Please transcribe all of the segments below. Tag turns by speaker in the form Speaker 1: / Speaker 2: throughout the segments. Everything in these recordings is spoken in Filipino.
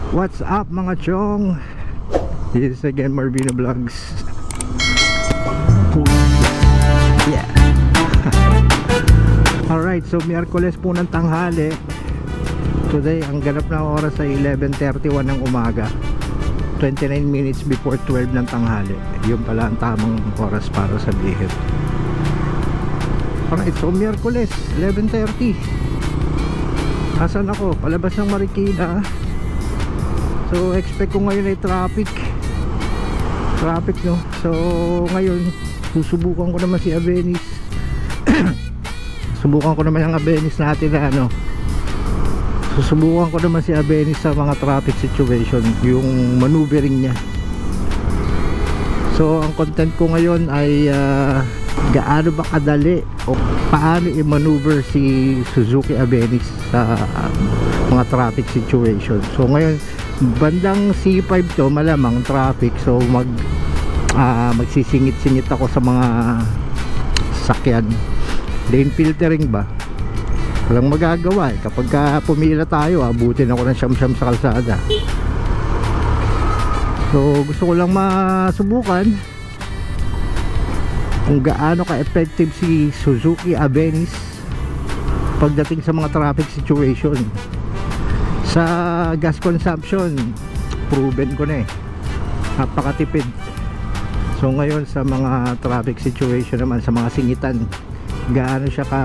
Speaker 1: What's up mga chong? This is again Marvino Vlogs. Yeah. Alright, so Miyerkules po ng tanghali. Today, ang ganap na oras ay 11:31 ng umaga, 29 minutes before 12 ng tanghali. Yun pala ang tamang oras para sabihin. Alright, so Miyerkules 11:30. Asan ako? Palabas ng Marikina. So expect ko ngayon ay traffic no. So ngayon susubukan ko naman si Abenis. Subukan ko naman ang Abenis natin na ano. Susubukan ko naman si Abenis sa mga traffic situation, yung maneuvering niya. So ang content ko ngayon ay gaano ba kadali o paano i-maneuver si Suzuki Abenis sa mga traffic situation. So ngayon bandang C5 to, malamang traffic, so magsisingit-singit ako sa mga sasakyan. Lane filtering ba? Walang magagawa eh. Kapag pumila tayo, abutin ako ng siyam-siyam sa kalsada. So gusto ko lang masubukan kung gaano ka-effective si Suzuki Abenis pagdating sa mga traffic situation. Sa gas consumption, proven ko na eh, napakatipid. So ngayon sa mga traffic situation naman, sa mga singitan, gaano siya ka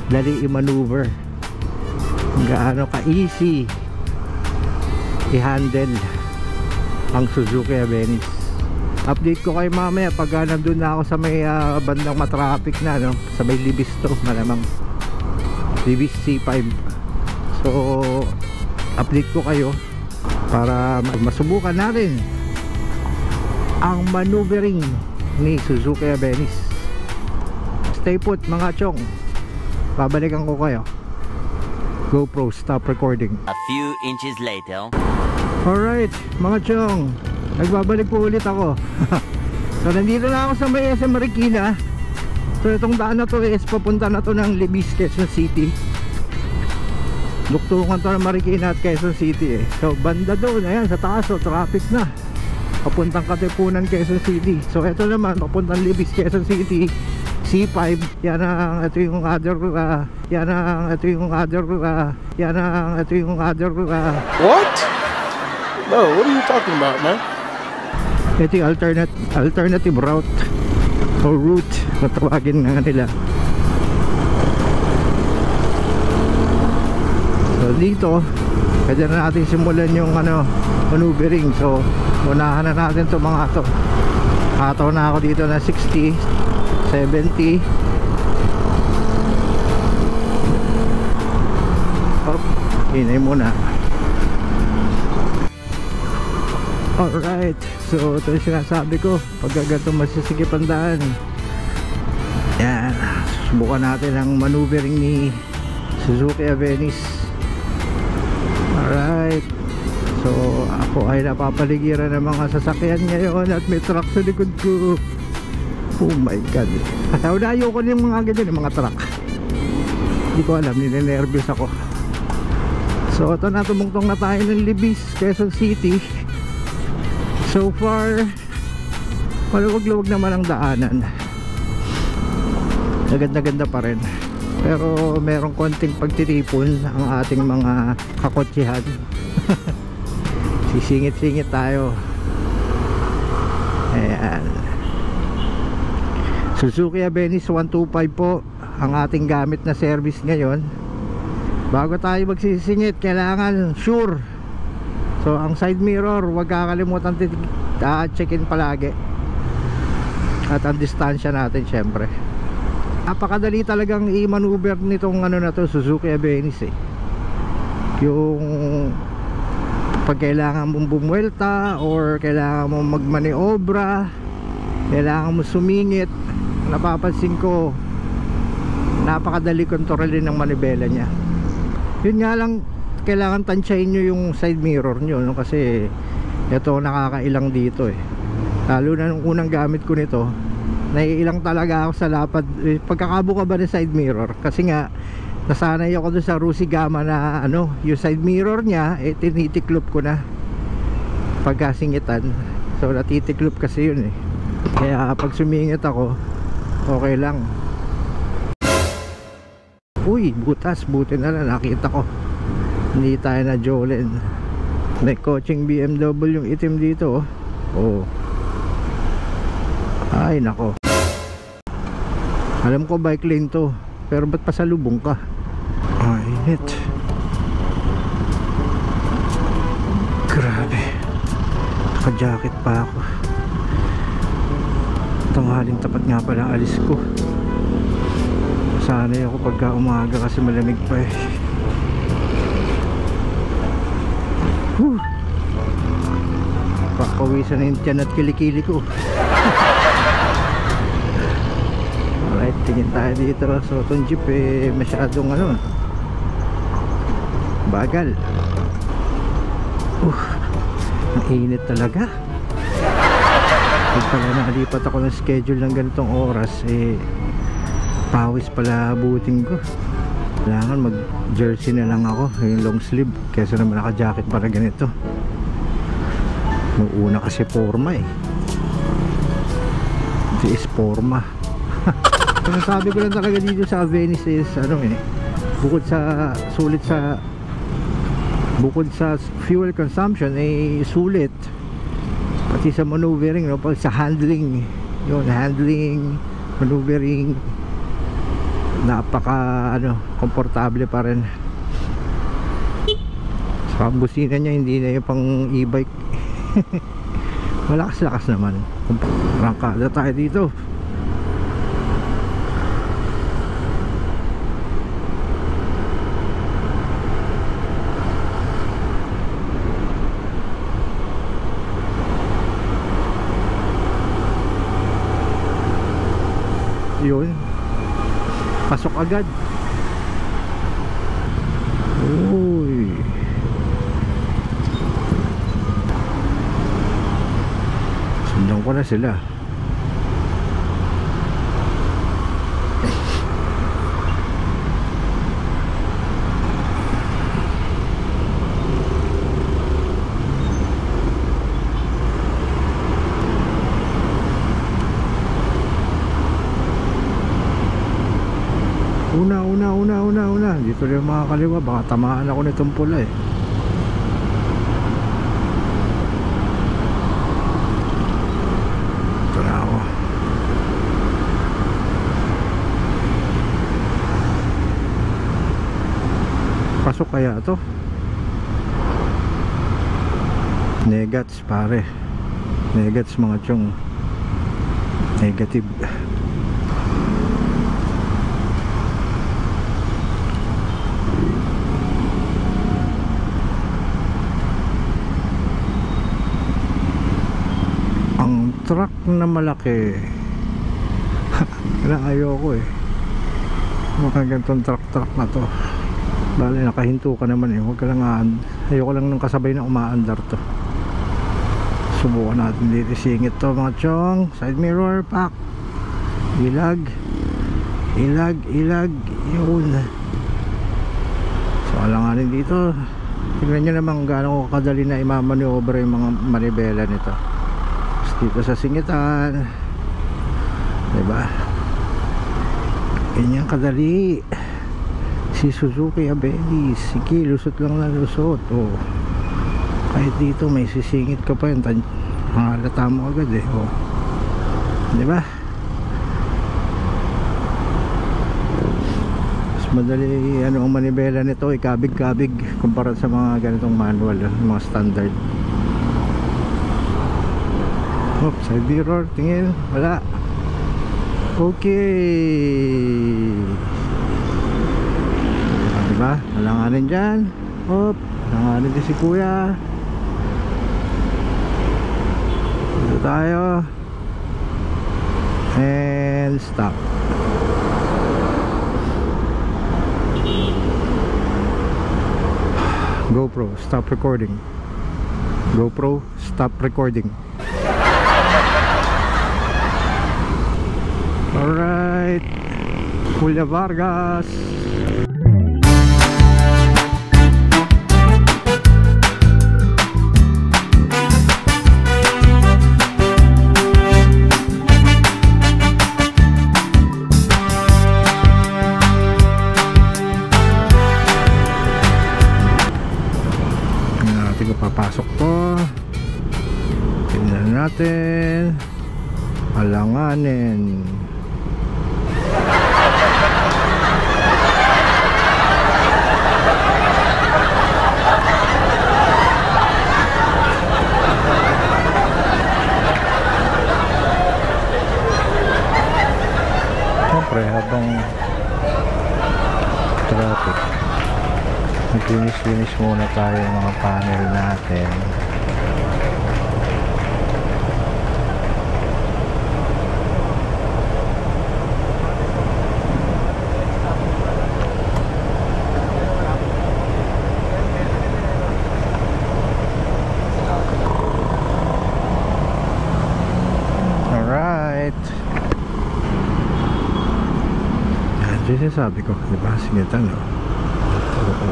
Speaker 1: dali i-maneuver, gaano ka easy i-handle ang Suzuki Abenis. Update ko kayo mamaya pag nandun na ako sa may bandang matraffic na, no? Sa may Libis to, malamang Libis C5. So update ko kayo para masubukan natin ang maneuvering ni Suzuki Abenis. Stay put mga chong, babalikan ko kayo. GoPro, stop recording.
Speaker 2: A few inches later.
Speaker 1: Alright mga chong, nagbabalik po ulit ako. So nandito na ako sa may SM Marikina. So itong daan na to is papunta na to ng Libis, Quezon City. Duktungan to ng Marikina at Quezon City eh. So banda doon, ayan sa taas, so traffic na papuntang Katipunan, Quezon City. So ito naman papuntang Libis, Quezon City, C5. Yan ang ito yung other
Speaker 3: What? No, what are you talking about, man?
Speaker 1: Ito yung alternative route o route na tawagin nga nila. So dito pwede na natin simulan yung maneuvering. So unahan na natin to mga to. Hataw na ako dito na 60, 70. Hinay muna. Alright, so ito yung sinasabi ko, pag ganito masisikip ang daan. Yan, subukan natin ang maneuvering ni Suzuki Abenis. Alright, so ako ay napapaligiran ng mga sasakyan ngayon at may truck sa likod ko. Oh my god, ayoko na yung mga ganyan, yung mga truck. Hindi ko alam, ninenervyos ako. So ito na, tumungtong na tayo ng Libis, Quezon City. So far maluwag-luwag naman ang daanan, ganda-ganda pa rin, pero merong konting pagtitipon ang ating mga kakotsihan. Sisingit-singit tayo. Ayan, Suzuki Abenis 125 po ang ating gamit na service ngayon. Bago tayo magsisingit, kailangan sure. So ang side mirror, huwag kakalimutan check-in palagi. At ang distansya natin syempre. Napakadali talagang i-maneuver nitong na to, Suzuki Abenis eh. Yung pag kailangan mong bumuelta or kailangan mong magmaniobra, kailangan mong sumingit, napapansin ko napakadali kontrolin ng manibela niya. Yun nga lang, kailangan tansyahin nyo yung side mirror nyo, no? Kasi ito nakakailang dito eh. Lalo na nung unang gamit ko nito, naiilang talaga ako sa lapad. Pagkakabuka ba ng side mirror, kasi nga nasanay ako dun sa Rusigama na ano, yung side mirror niya tinitiklop ko na pagkasingitan. So natitiklop kasi yun kaya pag sumingit ako okay lang. Uy, butas, buti na lang nakita ko, hindi tayo na Jolen. May coaching BMW yung itim dito oh. Ay nako, alam ko bike lane to, pero ba't pasalubong ka? Ay init, grabe, naka-jacket pa ako. Tanghaling tapat nga pala ang alis ko. Sanay ako pagka umaga kasi malamig pa Papawisan na yung tiyan at kilikili ko. Alright, tingin tayo dito. So itong jeep masyadong bagal. Ang init talaga. Pag pala nakalipat ako ng schedule ng ganitong oras pawis pala abutin ko. Kailangan mag jersey na lang ako, yung long sleeve, kaysa naman naka jacket para ganito. Nung una kasi forma ito is forma. Ang sabi ko lang talaga dito sa Venice is bukod sa sulit sa fuel consumption sulit pati sa maneuvering, pag sa handling, maneuvering, napaka komportable pa rin. Sa busina niya hindi na yung pang e-bike. Malakas-lakas naman. Rangkada tayo dito. Yun, pasok agad. Uy, sundan ko na sila. Una. Dito rin mga kaliwa, baka tamaan ako nitong pula Ito na ako. Pasok kaya to? Negats pare, negats mga tiyong negative. Truck na malaki kailangan ayoko mga ganitong truck na to. Bale nakahinto ka naman huwag ka lang ayoko lang nung kasabay na umaandar to. Subukan natin dito singit to mga chong. Side mirror pack, ilag yun. So alanganin dito. Tignan nyo naman gaano kadali na imamaniover yung mga manibela nito dito sa singitan, diba? Ganyan kadali si Suzuki Abelis. Sige, lusot lang na lusot kahit dito may sisingit ka pa yun, halata mo agad diba? Mas madali ang manibela nito, ikabig-kabig kumpara sa mga ganitong manual, mga standard. Side mirror, tingin, wala. Okay, diba? Alanganin dyan. Alanganin din si kuya. Dito tayo. And stop. GoPro, stop recording. GoPro, stop recording. Alright, Julia Vargas. papasok to. Tingnan natin. Alanganin. Siyempre habang traffic, maglinis-linis muna tayo ng mga panel natin. Sabi ko, diba, singitan, no? Oo.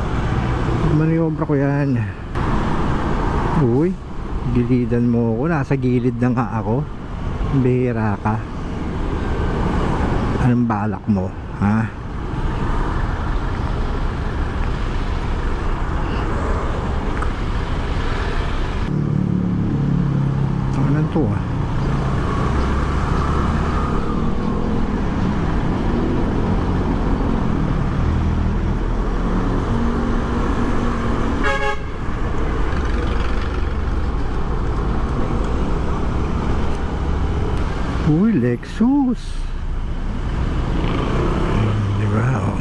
Speaker 1: Maniobra ko yan. Uy, gilidan mo ako. Nasa gilid na nga ako. Bihira ka. Anong balak mo, ha? Ano to, ah? Uy, Lexus. Diba? Oh.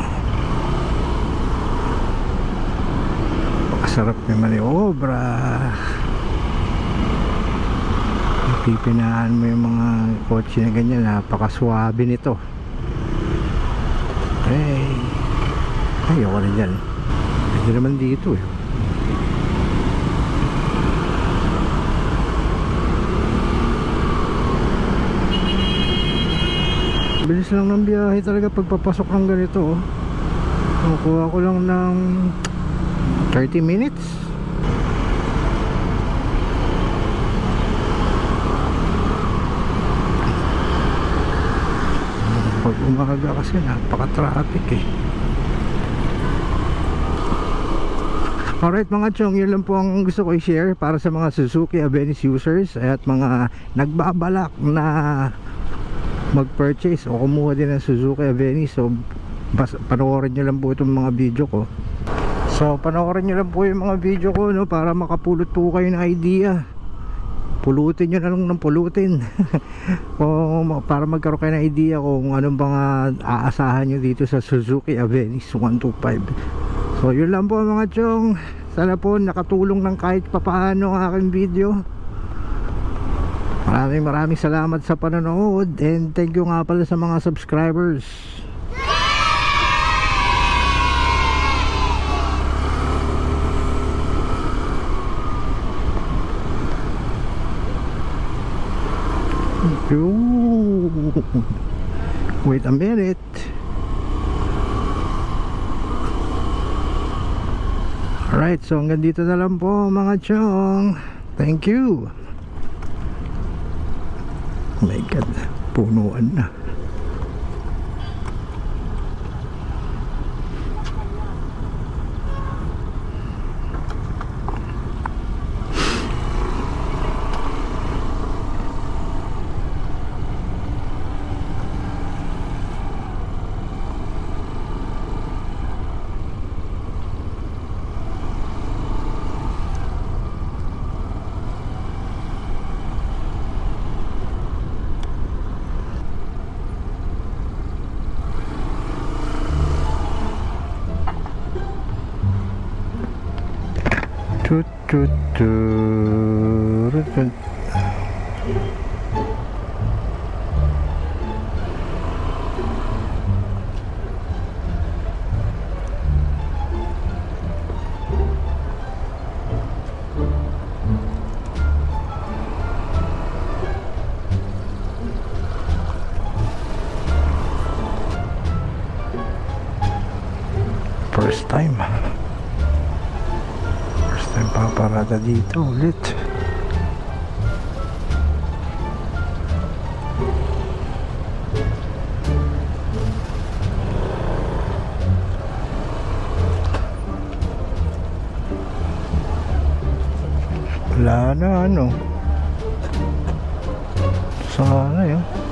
Speaker 1: Pakasarap yung maniobra. Pipinahan mo yung mga kotse na ganyan. Napakaswabe nito. Hey. Ayoko na dyan. Pwede naman dito eh. Bilis lang ng biyahe talaga pagpapasok ng ganito, oh. Kukuha ko lang ng 30 minutes. Pag umaga kasi napaka-traffic eh. Alright mga chong, yun lang po ang gusto ko i-share para sa mga Suzuki Avenis users at mga nagbabalak na mag-purchase o kumuha din ng Suzuki Avenis. So panoorin nyo lang po itong mga video ko. So panoorin nyo lang po yung mga video ko, no, para makapulot po kayo ng idea. Pulutin nyo na lang ng pulutin. Para magkaroon kayo ng idea kung anong mga aasahan nyo dito sa Suzuki Avenis 125. So yun lang po mga chong. Sana po nakatulong ng kahit papaano ang aking video. Maraming salamat sa panonood, and thank you nga pala sa mga subscribers. Wait a minute. Alright, so hanggang dito na lang po mga chong. Thank you. Oh my God, punuan na. First time paparada dito ulit. Sana ano. Sana yun.